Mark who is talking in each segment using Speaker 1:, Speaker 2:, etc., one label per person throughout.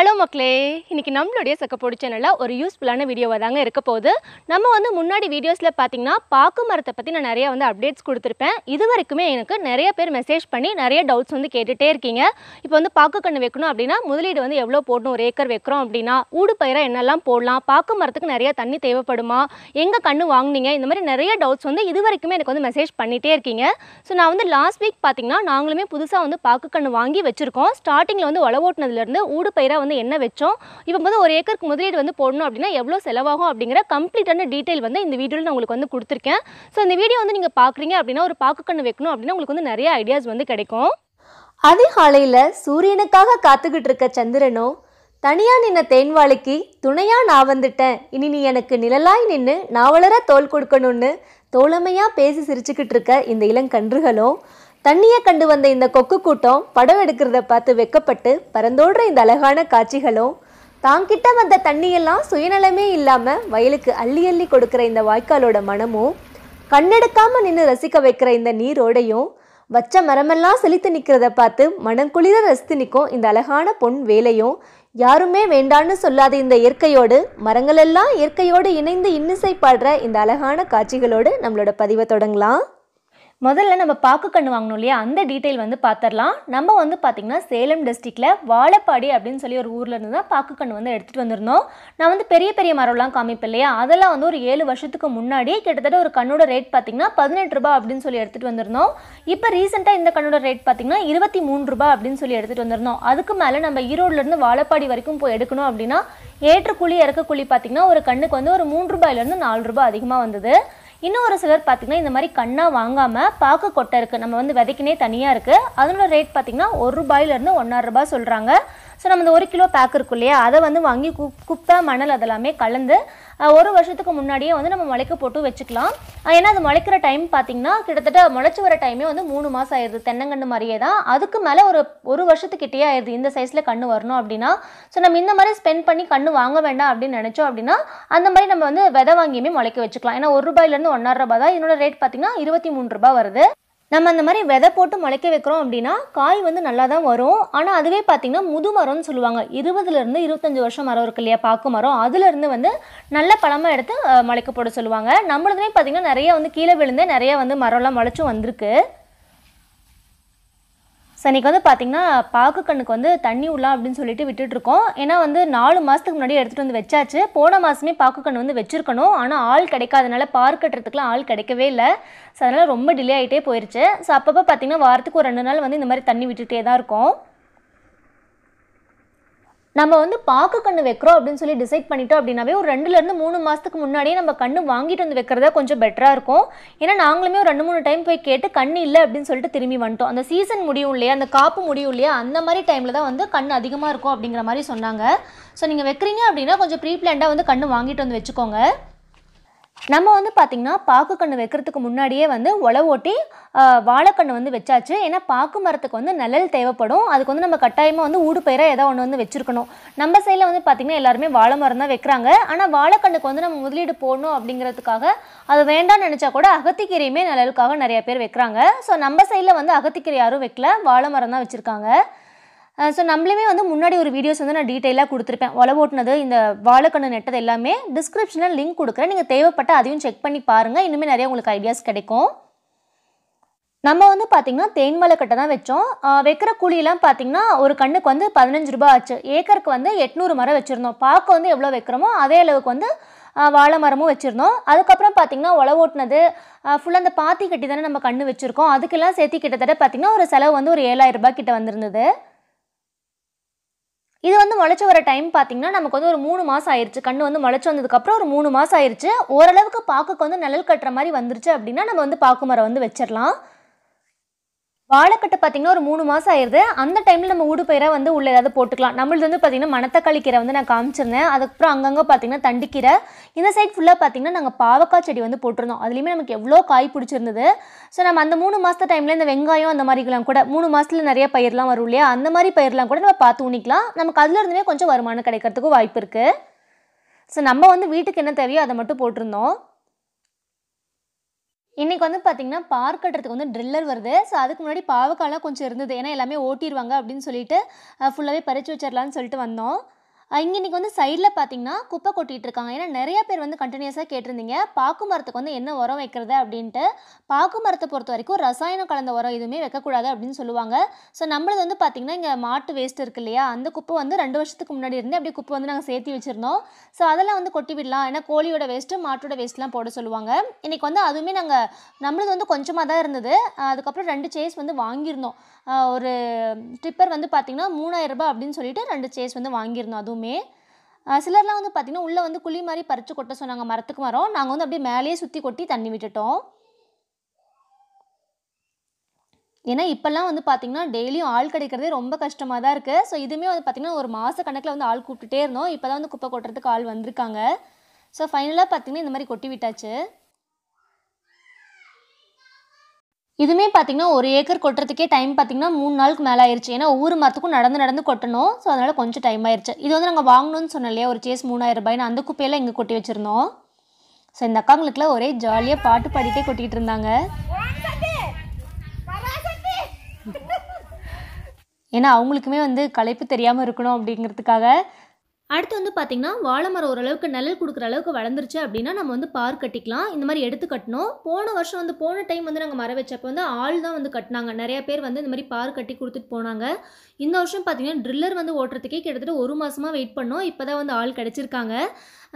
Speaker 1: Hello மக்களே, இன்னைக்கு நம்மளுடைய சக்கப்போடு சேனலில் ஒரு யூஸ்ஃபுல்லான வீடியோவாக தாங்க இருக்க போகுது. நம்ம முன்னாடி வீடியோஸில் பார்த்தீங்கன்னா பாக்கு மரத்தை பற்றி நான் நிறைய அப்டேட்ஸ் கொடுத்துருப்பேன். இது வரைக்குமே எனக்கு நிறைய பேர் மெசேஜ் பண்ணி நிறைய டவுட்ஸ் கேட்டுகிட்டே இருக்கீங்க. இப்போ பாக்கு கன்று வைக்கணும் அப்படின்னா முதலீடு எவ்வளோ போடணும், ஒரு ஏக்கர் வைக்கிறோம் அப்படின்னா ஊடு பயிராக என்னெல்லாம் போடலாம், பாக்கு மரத்துக்கு நிறைய தண்ணி தேவைப்படுமா, எங்கே கன்று வாங்கினீங்க, இந்த மாதிரி நிறைய டவுட்ஸ் இது வரைக்குமே எனக்கு மெசேஜ் பண்ணிகிட்டே இருக்கீங்க. ஸோ நான் லாஸ்ட் வீக் பார்த்தீங்கன்னா நாங்களுமே புதுசாக பாக்கு கன்று வாங்கி வச்சுருக்கோம். ஸ்டார்டிங்கில் உழவு ஓட்டினதுலேருந்து ஊடு பயிராக என்ன வெச்சோம், இப்போ ஒரு ஏக்கருக்கு முதலீடு போடணும் அப்படின்னா எவ்வளோ செலவாகும் அப்படிங்கிற கம்ப்ளீட்டான டீடைல் இந்த வீடியோவில் நான் உங்களுக்கு கொடுத்துருக்கேன். ஸோ இந்த வீடியோ நீங்கள் பார்க்குறீங்க அப்படின்னா ஒரு பாக்கு கன்று வைக்கணும் அப்படின்னா உங்களுக்கு நிறைய ஐடியாஸ் கிடைக்கும்.
Speaker 2: அதிகாலையில் சூரியனுக்காக காத்துக்கிட்டு இருக்க சந்திரனோ, தனியா நின்ன தேன்வாளிக்கு துணையா நான் வந்துட்டேன், இனி நீ எனக்கு நிழலாய் நின்று நான் வளர தோல் கொடுக்கணும்னு தோழமையா பேசி சிரிச்சுக்கிட்டு இருக்க இந்த இளங்கன்றுகளும், தண்ணியை கண்டு வந்த இந்த கொக்கு கூட்டம் படம் எடுக்கிறத பார்த்து வெக்கப்பட்டு பறந்தோடுற இந்த அழகான காட்சிகளும், தாங்கிட்ட வந்த தண்ணியெல்லாம் சுயநலமே இல்லாமல் வயலுக்கு அள்ளி அள்ளி கொடுக்குற இந்த வாய்க்காலோட மனமும், கண்ணெடுக்காமல் நின்று ரசிக்க வைக்கிற இந்த நீரோடையும், வச்ச மரமெல்லாம் செழித்து நிற்கிறத பார்த்து மனங்குளிர ரசித்து நிற்கும் இந்த அழகான பொன் வேலையும், யாருமே வேண்டான்னு சொல்லாத இந்த இயற்கையோடு, மரங்களெல்லாம் இயற்கையோடு இணைந்து இன்னிசை பாடுற இந்த அழகான காட்சிகளோடு நம்மளோட பதிவை தொடங்கலாம்.
Speaker 1: முதல்ல நம்ம பாக்கு கன்று வாங்கணும் இல்லையா, அந்த டீட்டெயில் பார்த்துடலாம். நம்ம பார்த்திங்கன்னா சேலம் டிஸ்ட்ரிக்டில் வாழப்பாடி அப்படின்னு சொல்லி ஒரு ஊரில் இருந்து தான் பாக்கு கன்று எடுத்துகிட்டு வந்திருந்தோம். நான் பெரிய பெரிய மரம்லாம் காமிப்பேன் இல்லையா, அதெல்லாம் ஒரு 7 வருஷத்துக்கு முன்னாடி கிட்டத்தட்ட ஒரு கண்ணோட ரேட் பார்த்திங்கன்னா 18 ரூபா அப்படின்னு சொல்லி எடுத்துகிட்டு வந்திருந்தோம். இப்போ ரீசெண்டாக இந்த கண்ணோட ரேட் பார்த்திங்கன்னா 23 ரூபா அப்படின்னு சொல்லி எடுத்துகிட்டு வந்திருந்தோம். அதுக்கு மேலே நம்ம ஈரோடுலேருந்து வாழப்பாடி வரைக்கும் போய் எடுக்கணும் அப்படின்னா ஏற்றுக்கூலி இறக்கக்கூலி பார்த்திங்கன்னா ஒரு கண்ணுக்கு ஒரு 3 ரூபாயிலேருந்து 4 ரூபாய் அதிகமாக வந்தது. இன்னும் ஒரு சிலர் பார்த்திங்கன்னா இந்த மாதிரி கண்ணாக வாங்காமல் பாக்கு கொட்டை இருக்குது, நம்ம விதைக்கினே தனியாக இருக்குது, அதனோட ரேட் பார்த்திங்கன்னா 1 ரூபாயிலேருந்து 1.5 ரூபாய் சொல்கிறாங்க. ஸோ நம்ம இந்த 1 கிலோ பேக் இருக்கும் இல்லையா, அதை வாங்கி குப்பை மணல் அதெல்லாமே கலந்து 1 வருஷத்துக்கு முன்னாடியே நம்ம முளைக்க போட்டு வச்சுக்கலாம். ஏன்னா அது முளைக்கிற டைம் பார்த்திங்கன்னா கிட்டத்தட்ட முளைச்சி வர டைமே 3 மாதம் ஆயிடுது, தென்னங்கன்று மாதிரியே தான். அதுக்கு மேலே ஒரு வருஷத்துக்கிட்டே ஆயிடுது இந்த சைஸில் கன்று வரணும் அப்படின்னா. ஸோ நம்ம இந்த மாதிரி ஸ்பெண்ட் பண்ணி கன்று வாங்க வேண்டாம் அப்படின்னு நினச்சோம் அப்படின்னா அந்த மாதிரி நம்ம விதை வாங்கியுமே முளைக்க வச்சுக்கலாம். ஏன்னா 1 ரூபாயிலேருந்து 1.5 ரூபாய் தான், இதனோட ரேட் பார்த்திங்கன்னா 23 ரூபாய் வருது. நம்ம அந்த மாதிரி விதை போட்டு முளைக்க வைக்கிறோம் அப்படின்னா காய் நல்லா தான் வரும். ஆனால் அதுவே பார்த்திங்கன்னா முது மரம்னு சொல்லுவாங்க, 20லேருந்து 25 வருஷம் மரம் இருக்கு இல்லையா பாக்கு மரம், அதுலேருந்து நல்ல பழமாக எடுத்து முளைக்க போட சொல்லுவாங்க. நம்மளதுமே பார்த்திங்கன்னா நிறைய கீழே விழுந்து நிறைய மரம்லாம் முளைச்சும் வந்திருக்கு. ஸோ இன்றைக்கி பார்த்திங்கன்னா பாக்கு கண்ணுக்கு தண்ணி விடலாம் அப்படின்னு சொல்லிட்டு விட்டுட்ருக்கோம். ஏன்னா 4 மாதத்துக்கு முன்னாடி எடுத்துகிட்டு வச்சாச்சு. போன மாதமே பாக்கு கன்று வச்சுருக்கணும், ஆனால் ஆள் கிடைக்காதனால பார்க் கட்டுறதுக்குலாம் ஆள் கிடைக்கவே இல்லை. ஸோ அதனால் ரொம்ப டிலே ஆகிட்டே போயிடுச்சு. ஸோ அப்பப்போ பார்த்திங்கன்னா வாரத்துக்கு ஒரு 2 நாள் இந்த மாதிரி தண்ணி விட்டுகிட்டே தான் இருக்கும். நம்ம பாக்கு கன்று வைக்கிறோம் அப்படின்னு சொல்லி டிசைட் பண்ணிட்டோம் அப்படின்னாவே ஒரு 2லேருந்து 3 மாதத்துக்கு முன்னாடியே நம்ம கன்று வாங்கிட்டு வைக்கிறதா கொஞ்சம் பெட்டராக இருக்கும். ஏன்னா நாங்களுமே ஒரு 2-3 டைம் போய் கேட்டு கன்று இல்லை அப்படின்னு சொல்லிட்டு திரும்பி வந்துட்டோம். அந்த சீசன் முடியும் இல்லையா, அந்த காப்பு முடியும் இல்லையா, அந்த மாதிரி டைமில் தான் கன்று அதிகமாக இருக்கும் அப்படிங்கிற மாதிரி சொன்னாங்க. ஸோ நீங்கள் வைக்கிறீங்க அப்படின்னா கொஞ்சம் ப்ரீ பிளான்டாக கன்று வாங்கிட்டு வச்சுக்கோங்க. நம்ம பார்த்திங்கன்னா பாக்கு கன்று வைக்கிறதுக்கு முன்னாடியே உழவு ஓட்டி வாழைக்கன்று வச்சாச்சு. ஏன்னா பாக்கு மரத்துக்கு நிழல் தேவைப்படும், அதுக்கு நம்ம கட்டாயமாக ஊடு பயிராக ஏதோ ஒன்று வச்சுருக்கணும். நம்ம சைடில் பார்த்திங்கன்னா எல்லாருமே வாழை மரம் தான் வைக்கிறாங்க. ஆனால் வாழைக்கண்ணுக்கு நம்ம முதலீடு போடணும் அப்படிங்கிறதுக்காக அது வேண்டாம்னு நினச்சா கூட அகத்திக்கீரையுமே நிழலுக்காக நிறைய பேர் வைக்கிறாங்க. ஸோ நம்ம சைடில் அகத்திக்கீரை யாரும் வைக்கல, வாழை மரம் தான் வச்சுருக்காங்க. ஸோ நம்மளுமே முன்னாடி ஒரு வீடியோஸ் நான் டீட்டெயிலாக கொடுத்துருப்பேன். உழவு ஓட்டுனது, இந்த வாழைக்கன்று நெட்டது எல்லாமே டிஸ்கிரிப்ஷனில் லிங்க் கொடுக்குறேன், நீங்கள் தேவைப்பட்ட அதையும் செக் பண்ணி பாருங்கள். இன்னுமே நிறைய உங்களுக்கு ஐடியாஸ் கிடைக்கும். நம்ம பார்த்திங்கன்னா தேன்வாழை கட்டை தான் வச்சோம். வைக்கிற கூலியெல்லாம் பார்த்திங்கன்னா ஒரு கண்ணுக்கு 15 ரூபாய் ஆச்சு. ஏக்கருக்கு 800 மரம் வச்சுருந்தோம். பார்க்க எவ்வளோ வைக்கிறோமோ அதே அளவுக்கு வாழை மரமும் வச்சுருந்தோம். அதுக்கப்புறம் பார்த்திங்கன்னா உழவு ஓட்டுனது ஃபுல்லாக அந்த பாத்தி கட்டி தானே நம்ம கன்று வச்சுருக்கோம், அதுக்கெல்லாம் சேர்த்து கிட்டத்தட்ட பார்த்திங்கன்னா ஒரு செலவு ஒரு 7000 ரூபாய் கிட்ட வந்திருந்தது. இது முளைச்சி வர டைம் பார்த்திங்கன்னா நமக்கு ஒரு 3 மாதம் ஆயிடுச்சு. கன்று முளைச்சி வந்ததுக்கப்புறம் ஒரு 3 மாதம் ஆயிடுச்சு. ஓரளவுக்கு பாக்குக்கு நிழல் கட்டுற மாதிரி வந்துருச்சு அப்படின்னா நம்ம பாக்கு மரம் வச்சிடலாம். வாழைக்கட்டை பார்த்திங்கன்னா ஒரு 3 மாதம் ஆயிடுது. அந்த டைமில் நம்ம ஊடு பயிராக உள்ள ஏதாவது போட்டுக்கலாம். நம்மளது பார்த்திங்கன்னா மணத்தக்காளி கீரை நான் காமிச்சிருந்தேன். அதுக்கப்புறம் அங்கங்கே பார்த்திங்கன்னா தண்டிக்கீரை, இந்த சைட் ஃபுல்லாக பார்த்திங்கன்னா நாங்கள் பாவக்காய் செடி போட்டிருந்தோம். அதுலேயுமே நமக்கு எவ்வளோ காய் பிடிச்சிருந்தது. ஸோ நம்ம அந்த 3 மாதத்து டைமில் இந்த வெங்காயம் அந்த மாதிரிலாம் கூட 3 மாதத்தில் நிறைய பயிரெலாம் வரும் இல்லையா, அந்த மாதிரி பயிரெலாம் கூட நம்ம பார்த்து ஊனிக்கலாம். நமக்கு அதில் இருந்துமே கொஞ்சம் வருமானம் கிடைக்கிறதுக்கு வாய்ப்பு இருக்குது. ஸோ நம்ம வீட்டுக்கு என்ன தேவையோ அதை மட்டும் போட்டிருந்தோம். இன்றைக்கி வந்து பார்த்திங்கன்னா பார் கட்டுறதுக்கு வந்து ட்ரில்லர் வருது. ஸோ அதுக்கு முன்னாடி பாவக்காய்லாம் கொஞ்சம் இருந்தது. ஏன்னா எல்லாமே ஓட்டிடுவாங்க அப்படின்னு சொல்லிட்டு ஃபுல்லாகவே பறித்து வச்சிடலான்னு சொல்லிட்டு வந்தோம். இன்றைக்கி வந்து சைடில் பார்த்திங்கன்னா குப்பை கொட்டிகிட்டு இருக்காங்க. ஏன்னா நிறைய பேர் வந்து கண்டினியூஸாக கேட்டிருந்தீங்க பாக்கு மரத்துக்கு வந்து என்ன உரம் வைக்கிறது அப்படின்ட்டு. பாக்கு மரத்தை பொறுத்த வரைக்கும் ரசாயனம் கலந்த உரம் எதுவுமே வைக்கக்கூடாது அப்படின்னு சொல்லுவாங்க. ஸோ நம்மளது வந்து பார்த்திங்கன்னா இங்கே மாட்டு வேஸ்ட் இருக்கு இல்லையா, அந்த குப்பை வந்து 2 வருஷத்துக்கு முன்னாடி இருந்து அப்படியே குப்பை வந்து நாங்கள் சேர்த்து வச்சுருந்தோம். ஸோ அதெல்லாம் வந்து கொட்டி விடலாம். ஏன்னா கோழியோட வேஸ்ட்டு மாட்டோட வேஸ்ட்லாம் போட சொல்லுவாங்க. இன்றைக்கி வந்து அதுவுமே நாங்கள் நம்மளது வந்து கொஞ்சமாக தான் இருந்தது. அதுக்கப்புறம் 2 சேஸ் வந்து வாங்கியிருந்தோம். ஒரு ட்ரிப்பர் வந்து பார்த்திங்கன்னா 3000 ரூபாய் அப்படின்னு சொல்லிட்டு 2 சேஸ் வந்து வாங்கியிருந்தோம். அதுவுமே சிலர்லாம் வந்து பார்த்திங்கன்னா உள்ளே வந்து குழி மாதிரி பறித்து கொட்ட சொன்னாங்க மரத்துக்கு மரம். நாங்கள் வந்து அப்படியே மேலேயே சுற்றி கொட்டி தண்ணி விட்டுட்டோம். ஏன்னா இப்போல்லாம் வந்து பார்த்திங்கன்னா டெய்லியும் ஆள் கிடைக்கிறதே ரொம்ப கஷ்டமாக தான் இருக்குது. ஸோ இதுவுமே வந்து பார்த்திங்கன்னா ஒரு மாத கணக்கில் வந்து ஆள் கூப்பிட்டுட்டே இருந்தோம். இப்போ தான் வந்து குப்பை கொட்டுறதுக்கு ஆள் வந்திருக்காங்க. ஸோ ஃபைனலாக பார்த்திங்கன்னா இந்த மாதிரி கொட்டி விட்டாச்சு. இதுவுமே பார்த்திங்கன்னா 1 ஏக்கர் கொட்டுறதுக்கே டைம் பார்த்திங்கன்னா 3 நாளுக்கு மேலே ஆயிடுச்சு. ஏன்னா ஒவ்வொரு மரத்துக்கும் நடந்து கொட்டணும். ஸோ அதனால் கொஞ்சம் டைம் ஆயிடுச்சு. இது வந்து நாங்கள் வாங்கணும்னு சொன்னோம் இல்லையா, ஒரு சேஸ் 3000 ரூபாய்னு, அந்த குப்பையெல்லாம் இங்கே கொட்டி வச்சுருந்தோம். ஸோ இந்த அக்காங்களுக்குலாம் ஒரே ஜாலியாக பாட்டு பாடிட்டே கொட்டிகிட்டு இருந்தாங்க. ஏன்னா அவங்களுக்குமே வந்து களைப்பு தெரியாமல் இருக்கணும் அப்படிங்கிறதுக்காக. அடுத்து வந்து பார்த்திங்கன்னா வாழை மரம் ஓரளவுக்கு நிழல் கொடுக்குற அளவுக்கு வளர்ந்துருச்சு அப்படின்னா நம்ம வந்து பார் கட்டிக்கலாம். இந்த மாதிரி எடுத்து கட்டணும். போன டைம் வந்து நாங்கள் மரம் வச்சப்போ வந்து ஆள் தான் வந்து கட்டினாங்க. நிறைய பேர் வந்து இந்த மாதிரி பார் கட்டி கொடுத்துட்டு போனாங்க. இந்த வருஷம் பார்த்திங்கன்னா ட்ரில்லர் வந்து ஓட்டுறதுக்கே கிட்டத்தட்ட 1 மாதமாக வெயிட் பண்ணோம். இப்போ தான் வந்து ஆள் கிடச்சிருக்காங்க.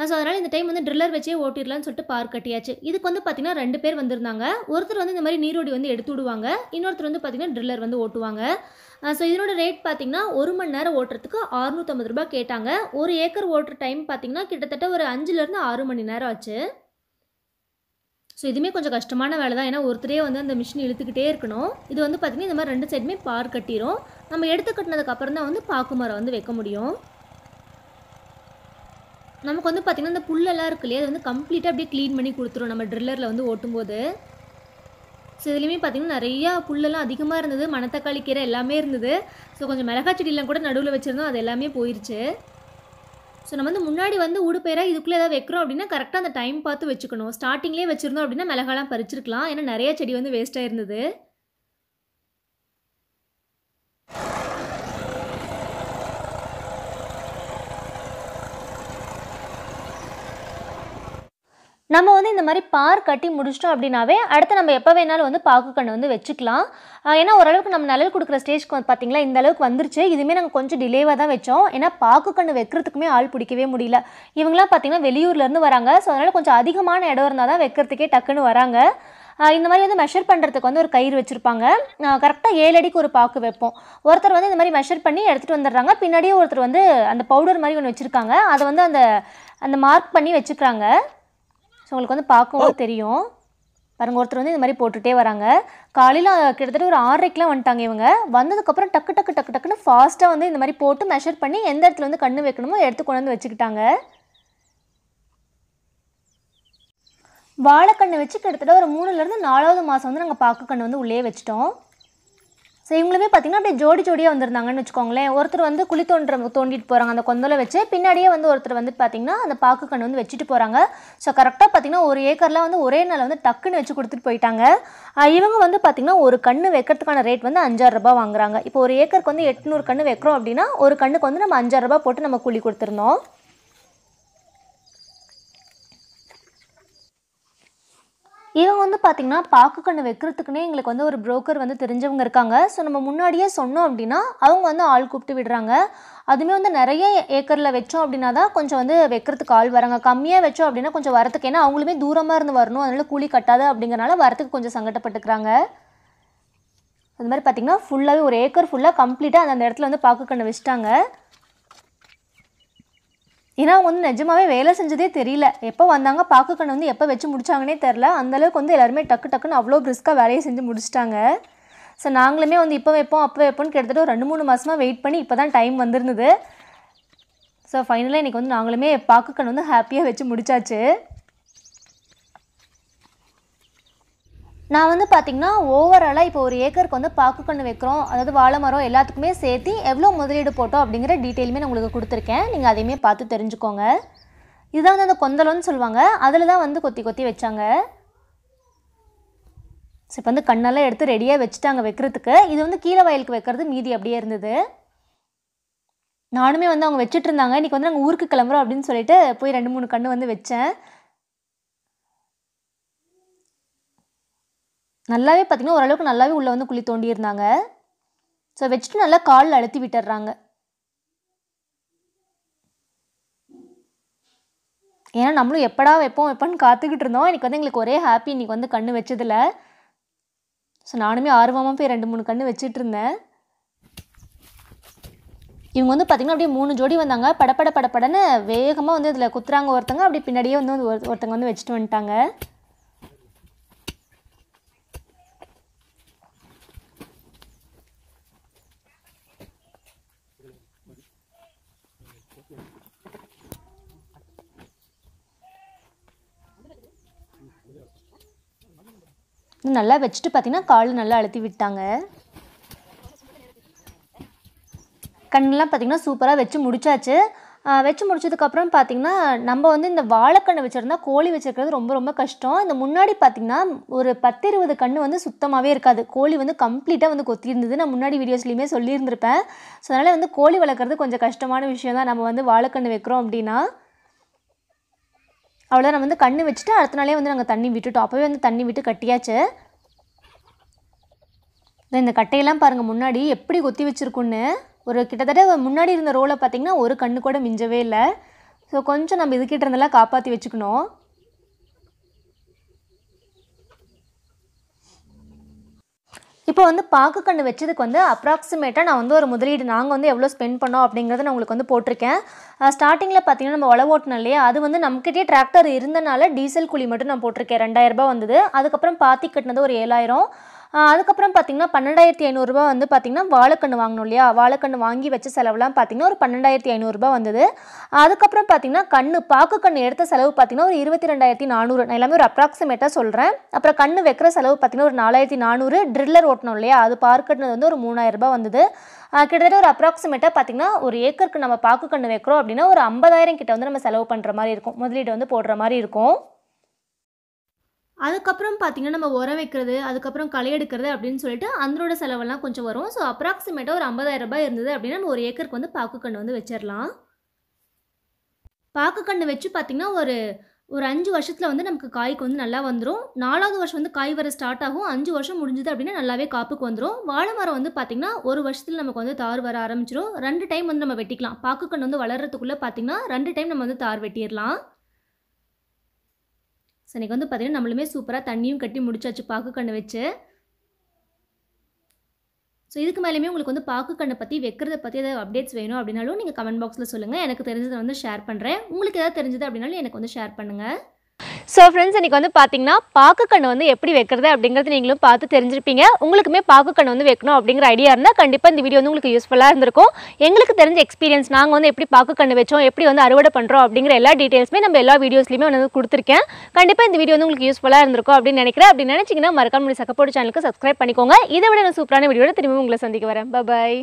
Speaker 1: ஸோ அதனால் இந்த டைம் வந்து ட்ரில்லர் வச்சே ஓட்டிடலான்னு சொல்லிட்டு பார் கட்டியாச்சு. இதுக்கு வந்து பார்த்திங்கன்னா 2 பேர் வந்திருந்தாங்க. ஒருத்தர் வந்து இந்த மாதிரி நீரோடி வந்து எடுத்து விடுவாங்க, இன்னொருத்தர் வந்து பார்த்திங்கன்னா ட்ரில்லர் வந்து ஓட்டுவாங்க. ஸோ இதனோட ரேட் பார்த்திங்கன்னா 1 மணி நேரம் ஓட்டுறதுக்கு 650 ரூபாய் கேட்டாங்க. 1 ஏக்கர் ஓட்டுற டைம் பார்த்திங்கன்னா கிட்டத்தட்ட ஒரு 5லேருந்து 6 மணி நேரம் ஆச்சு. ஸோ இதுவுமே கொஞ்சம் கஷ்டமான வேலை தான். ஏன்னா ஒருத்தரே வந்து அந்த மிஷின் இழுத்துக்கிட்டே இருக்கணும். இது வந்து பார்த்திங்கன்னா இந்த மாதிரி 2 சைடுமே பார் கட்டிடும். நம்ம எடுத்து கட்டினதுக்கப்புறம் தான் வந்து பாக்கு மரம் வந்து வைக்க முடியும். நமக்கு வந்து பார்த்திங்கன்னா இந்த புல்லெல்லாம் இருக்கு இல்லையா, அது வந்து கம்ப்ளீட்டாக அப்படியே க்ளீன் பண்ணி கொடுத்துரும் நம்ம ட்ரில்லரில் வந்து ஓட்டும்போது. ஸோ இதுலேயுமே பார்த்திங்கன்னா நிறையா புல்லெல்லாம் அதிகமாக இருந்தது. மணத்தக்காளி கீரை எல்லாமே இருந்தது. ஸோ கொஞ்சம் மிளகாய் செடியெலாம் கூட நடுவில் வச்சுருந்தோம், அது எல்லாமே போயிடுச்சு. ஸோ நம்ம வந்து முன்னாடி வந்து ஊடுபயிராக இதுக்குள்ளே ஏதாவது வைக்கிறோம் அப்படின்னா கரெக்டாக அந்த டைம் பார்த்து வச்சுக்கணும். ஸ்டார்டிங்லேயே வச்சுருந்தோம் அப்படின்னா மிளகாலாம் பறிச்சிருக்கலாம். ஏன்னா நிறைய செடி வந்து வேஸ்ட்டாக இருந்தது. நம்ம வந்து இந்த மாதிரி பார் கட்டி முடிச்சிட்டோம் அப்படின்னாவே அடுத்து நம்ம எப்போ வேணாலும் வந்து பாக்கு கன்று வந்து வச்சுக்கலாம். ஏன்னா ஓரளவுக்கு நம்ம நிழல் கொடுக்குற ஸ்டேஜ்க்கு வந்து பார்த்திங்களா இந்த அளவுக்கு வந்துருச்சு. இதுவுமே நாங்கள் கொஞ்சம் டிலேவாக தான் வச்சோம். ஏன்னா பாக்கு கன்று வைக்கிறதுக்குமே ஆள் பிடிக்கவே முடியல. இவங்களாம் பார்த்திங்கன்னா வெளியூர்லேருந்து வராங்க. ஸோ அதனால் கொஞ்சம் அதிகமான இடம் இருந்தால் தான் வைக்கிறதுக்கே டக்குன்னு வராங்க. இந்த மாதிரி வந்து மெஷர் பண்ணுறதுக்கு வந்து ஒரு கயிறு வச்சுருப்பாங்க. கரெக்டாக 7 அடிக்கு ஒரு பாக்கு வைப்போம். ஒருத்தர் வந்து இந்த மாதிரி மெஷர் பண்ணி எடுத்துகிட்டு வந்துடுறாங்க. பின்னாடியே ஒருத்தர் வந்து அந்த பவுடர் மாதிரி ஒன்று வச்சுருக்காங்க. அதை வந்து அந்த மார்க் பண்ணி வச்சுக்கிறாங்க. ஸோ உங்களுக்கு வந்து பார்க்கும்போது தெரியும் பாருங்கள், ஒருத்தர் வந்து இந்த மாதிரி போட்டுகிட்டே வராங்க. காலையில் கிட்டத்தட்ட ஒரு 6:30க்கெலாம் வந்துட்டாங்க. இவங்க வந்ததுக்கப்புறம் டக்குன்னு ஃபாஸ்ட்டாக வந்து இந்த மாதிரி போட்டு மெஷர் பண்ணி எந்த இடத்துல வந்து கன்று வைக்கணுமோ எடுத்து கொண்டு வந்து வச்சுக்கிட்டாங்க. வாழைக்கன்று வச்சு கிட்டத்தட்ட ஒரு 3லேருந்து 4வது மாதம் வந்து நாங்கள் பாக்கு கன்று வந்து உள்ளே வச்சிட்டோம். ஸோ இவங்களுமே பார்த்திங்கன்னா அப்படியே ஜோடியாக வந்திருந்தாங்கன்னு வச்சுக்கோங்களேன். ஒருத்தர் வந்து குழி தோண்டிட்டு போகிறாங்க அந்த கொந்தலை வச்சு, பின்னாடியே வந்து ஒருத்தர் வந்து பார்த்திங்கன்னா அந்த பாக்கு கன்று வந்து வச்சுட்டு போகிறாங்க. ஸோ கரெக்டாக பார்த்திங்கன்னா 1 ஏக்கர்லாம் வந்து ஒரே நாள் வந்து டக்குன்னு வச்சு கொடுத்துட்டு போயிட்டாங்க. இவங்க வந்து பார்த்திங்கன்னா ஒரு கன்று வைக்கிறதுக்கான ரேட் வந்து 5000 ரூபாய் வாங்குறாங்க. இப்போ 1 ஏக்கருக்கு வந்து 800 கன்று வைக்கிறோம் அப்படின்னா ஒரு கண்ணுக்கு வந்து நம்ம 5000 ரூபாய் போட்டு நம்ம கூலி கொடுத்துருந்தோம். இவங்க வந்து பார்த்திங்கன்னா பாக்கு கன்று வைக்கிறதுக்குன்னே எங்களுக்கு வந்து ஒரு புரோக்கர் வந்து தெரிஞ்சவங்க இருக்காங்க. ஸோ நம்ம முன்னாடியே சொன்னோம் அப்படின்னா அவங்க வந்து ஆள் கூப்பிட்டு விடுறாங்க. அதுவுமே வந்து நிறைய ஏக்கரில் வச்சோம் அப்படின்னா தான் கொஞ்சம் வந்து வைக்கிறதுக்கு ஆள் வராங்க. கம்மியாக வச்சோம் அப்படின்னா கொஞ்சம் வரத்துக்கு, ஏன்னா அவங்களுமே தூரமாக இருந்து வரணும், அதனால் கூலி கட்டாது அப்படிங்கிறனால வரத்துக்கு கொஞ்சம் சங்கடப்பட்டுக்கிறாங்க. அது மாதிரி பார்த்திங்கன்னா ஃபுல்லாகவே 1 ஏக்கர் ஃபுல்லாக கம்ப்ளீட்டாக அந்த இடத்துல வந்து பாக்கு கன்று வச்சுட்டாங்க. ஏன்னா அவங்க வந்து நிஜமாவே வேலை செஞ்சதே தெரியல. எப்போ வந்தாங்க பாக்கு கன்று வந்து எப்போ வச்சு முடிச்சாங்கன்னே தெரில. அந்தளவுக்கு வந்து எல்லாருமே டக்குன்னு அவ்வளோ பிரிஸ்காக வேலையை செஞ்சு முடிச்சிட்டாங்க. ஸோ நாங்களுமே வந்து இப்போ வைப்போம் அப்போ வைப்போம்னு கிட்டத்தட்ட ஒரு 2-3 மாதமாக வெயிட் பண்ணி இப்போ தான் டைம் வந்திருந்தது. ஸோ ஃபைனலாக இன்றைக்கி வந்து நாங்களுமே பாக்கு கன்று வந்து ஹாப்பியாக வச்சு முடிச்சாச்சு. நான் வந்து பார்த்திங்கன்னா ஓவராலாக இப்போ 1 ஏக்கருக்கு வந்து பாக்கு கன்று வைக்கிறோம், அதாவது வாழை மரம் எல்லாத்துக்குமே சேர்த்து எவ்வளோ முதலீடு போட்டோம் அப்படிங்கிற டீட்டெயிலுமே நான் உங்களுக்கு கொடுத்துருக்கேன். நீங்கள் அதையுமே பார்த்து தெரிஞ்சுக்கோங்க. இதுதான் வந்து அந்த கொந்தலன்னு சொல்லுவாங்க, அதில் தான் வந்து கொத்தி வச்சாங்க. ஸோ இப்போ வந்து கண்ணெல்லாம் எடுத்து ரெடியாக வச்சுட்டாங்க வைக்கிறதுக்கு. இது வந்து கீழே வயலுக்கு வைக்கிறது மீதி அப்படியே இருந்தது. நானுமே வந்து அவங்க வச்சுட்டு இருந்தாங்க. இன்றைக்கி வந்து நாங்கள் ஊருக்கு கிளம்புறோம் அப்படின்னு சொல்லிட்டு போய் 2-3 கன்று வந்து வச்சேன். நல்லாவே பார்த்திங்கன்னா ஓரளவுக்கு நல்லாவே உள்ளே வந்து குழி தோண்டியிருந்தாங்க. ஸோ வச்சுட்டு நல்லா காலில் அழுத்தி விட்டுடுறாங்க. ஏன்னா நம்மளும் எப்படா வைப்போன்னு காத்துக்கிட்டு இருந்தோம். இன்றைக்கி வந்து எங்களுக்கு ஒரே ஹாப்பி இன்றைக்கி வந்து கன்று வச்சதில். ஸோ நானுமே ஆர்வமாக போய் 2-3 கன்று வச்சுட்டு இருந்தேன். இவங்க வந்து பார்த்திங்கன்னா அப்படியே 3 ஜோடி வந்தாங்க. படப்படன்னு வேகமாக வந்து இதில் குத்துறாங்க ஒருத்தங்க. அப்படியே பின்னாடியே வந்து ஒருத்தங்க வந்து வச்சுட்டு வந்துட்டாங்க. நல்லா வச்சுட்டு பார்த்திங்கன்னா கால் நல்லா அழுத்தி விட்டாங்க. கண்ணெலாம் பார்த்திங்கன்னா சூப்பராக வச்சு முடிச்சாச்சு. வச்சு முடிச்சதுக்கப்புறம் பார்த்திங்கன்னா நம்ம வந்து இந்த வாழைக்கண்ணு வச்சுருந்தா கோழி வச்சுருக்கிறது ரொம்ப ரொம்ப கஷ்டம். இந்த முன்னாடி பார்த்திங்கன்னா ஒரு 10-20 கன்று வந்து சுத்தமாகவே இருக்காது. கோழி வந்து கம்ப்ளீட்டாக வந்து கொத்தியிருந்தது. நான் முன்னாடி வீடியோஸ்லையுமே சொல்லியிருந்திருப்பேன். ஸோ அதனால் வந்து கோழி வளர்க்குறது கொஞ்சம் கஷ்டமான விஷயம் தான். நம்ம வந்து வாழைக்கண்ணு வைக்கிறோம் அப்படின்னா அவ்வளோ நம்ம வந்து கன்று வச்சுட்டு அடுத்த நாளே வந்து நாங்கள் தண்ணி விட்டுட்டோம். அப்போவே வந்து தண்ணி விட்டு கட்டியாச்சு. இந்த கட்டையெல்லாம் பாருங்கள் முன்னாடி எப்படி கொத்தி வச்சுருக்குன்னு. ஒரு கிட்டத்தட்ட முன்னாடி இருந்த ரோலை பார்த்திங்கன்னா ஒரு கன்று கூட மிஞ்சவே இல்லை. ஸோ கொஞ்சம் நம்ம இதுக்கிட்ட இருந்தெல்லாம் காப்பாற்றி வச்சுக்கணும். இப்போ வந்து பாக்கு கன்று வச்சதுக்கு வந்து அப்ராக்சிமேட்டாக நான் வந்து ஒரு முதலீடு நாங்கள் வந்து எவ்வளோ ஸ்பெண்ட் பண்ணோம் அப்படிங்கிறத நான் உங்களுக்கு வந்து போட்டிருக்கேன். ஸ்டார்டிங்கில் பார்த்திங்கன்னா நம்ம உழவு ஓட்டணும் இல்லையா, அது வந்து நம்மக்கிட்டே டிராக்டர் இருந்தனால டீசல் கூலி மட்டும் நான் போட்டிருக்கேன். 2000 ரூபாய் வந்தது. அதுக்கப்புறம் பாத்தி கட்டினது ஒரு 7000. அதுக்கப்புறம் பார்த்திங்கன்னா 12,500 ரூபா வந்து பார்த்திங்கன்னா வாழைக்கண்ணு வாங்கணும் இல்லையா, வாழைக்கண்ணு வாங்கி வச்ச செலவுலாம் பார்த்திங்கன்னா ஒரு 12,500 ரூபா வந்தது. அதுக்கப்புறம் பார்த்திங்கன்னா பாக்கு கண்ணு எடுத்த செலவு பார்த்திங்கன்னா ஒரு 22,400. நான் எல்லாமே ஒரு அப்ராக்சிமேட்டாக சொல்கிறேன். அப்புறம் கண்ணு வைக்கிற செலவு பார்த்திங்கன்னா ஒரு 4,400. ட்ரில்லர் ஓட்டணும் இல்லையா, அது பார்க்கறது வந்து ஒரு 3000 ரூபா வந்தது. கிட்டத்தட்ட ஒரு அப்ராக்சிமேட்டாக பார்த்திங்கன்னா ஒரு ஏக்கருக்கு நம்ம பாக்கு கண்ணு வைக்கிறோம் அப்படின்னா ஒரு 50,000 கிட்ட வந்து நம்ம செலவு பண்ணுற மாதிரி இருக்கும், முதலீடு வந்து போடுற மாதிரி இருக்கும். அதுக்கப்புறம் பார்த்திங்கன்னா நம்ம உரம் வைக்கிறது, அதுக்கப்புறம் களை எடுக்கிறது அப்படின்னு சொல்லிட்டு அதனோட செலவெல்லாம் கொஞ்சம் வரும். ஸோ அப்ராக்சிமேட்டாக ஒரு 50,000 ரூபாய் இருந்தது அப்படின்னா நம்ம ஒரு ஏக்கருக்கு வந்து பாக்கு கன்று வந்து வச்சிடலாம். பாக்கு கன்று வச்சு பார்த்திங்கன்னா ஒரு 5 வருஷத்தில் வந்து நமக்கு காய்க்கு வந்து நல்லா வந்துடும். 4வது வருஷம் வந்து காய் வர ஸ்டார்ட் ஆகும். 5 வருஷம் முடிஞ்சது அப்படின்னா நல்லாவே காப்புக்கு வந்துடும். வாழை மரம் வந்து பார்த்திங்கன்னா 1 வருஷத்தில் நமக்கு வந்து தார் வர ஆரம்பிச்சிடும். 2 டைம் வந்து நம்ம வெட்டிக்கலாம். பாக்கு கன்று வந்து வளர்கிறதுக்குள்ளே பார்த்திங்கன்னா 2 டைம் நம்ம வந்து தார் வெட்டிடலாம். ஸோ இன்றைக்கி வந்து பார்த்திங்கன்னா நம்மளுமே சூப்பராக தண்ணியும் கட்டி முடிச்சாச்சு பாக்கு கன்று வச்சு. ஸோ இதுக்கு மேலேயுமே உங்களுக்கு வந்து பாக்கு கண்ணை பற்றி வைக்கிறத பற்றி ஏதாவது அப்டேட்ஸ் வேணும் அப்படின்னாலும் நீங்கள் கமெண்ட் பாக்ஸில் சொல்லுங்கள். எனக்கு தெரிஞ்சதை வந்து ஷேர் பண்ணுறேன். உங்களுக்கு ஏதாவது தெரிஞ்சது அப்படின்னாலும் எனக்கு வந்து ஷேர் பண்ணுங்கள். ஸோ ஃப்ரெண்ட்ஸ், இன்றைக்கி வந்து பார்த்திங்கன்னா பாக்கு கண்ணை வந்து எப்படி வைக்கிறது அப்படிங்கிறது நீங்களும் பார்த்து தெரிஞ்சிருப்பீங்க. உங்களுக்குமே பாக்கு கண்ணை வந்து வைக்கணும் அப்படிங்கிற ஐடியா இருந்தால் கண்டிப்பாக இந்த வீடியோ வந்து உங்களுக்கு யூஸ்ஃபுல்லாக இருந்திருக்கும். எங்களுக்கு தெரிஞ்ச எக்ஸ்பீரியன்ஸ், நாங்கள் வந்து எப்படி பாக்கு கண்ணு வச்சோம், எப்படி வந்து அறுவடை பண்ணுறோம் அப்படிங்கிற எல்லா டீட்டெயில்ஸுமே நம்ம எல்லா வீடியோஸ்லையுமே வந்து கொடுத்துருக்கேன். கண்டிப்பாக இந்த வீடியோ வந்து உங்களுக்கு யூஸ்ஃபுல்லாக இருந்திருக்கும் அப்படின்னு நினைக்கிறேன். அப்படி நினச்சிங்கன்னா மறக்காம சப்போர்ட் சேனலுக்கு சப்ஸ்கிரைப் பண்ணிக்கோங்க. இதை விட நான் சூப்பரான வீடியோட திரும்பவும் உங்களை சந்திக்க வரேன். பாய்.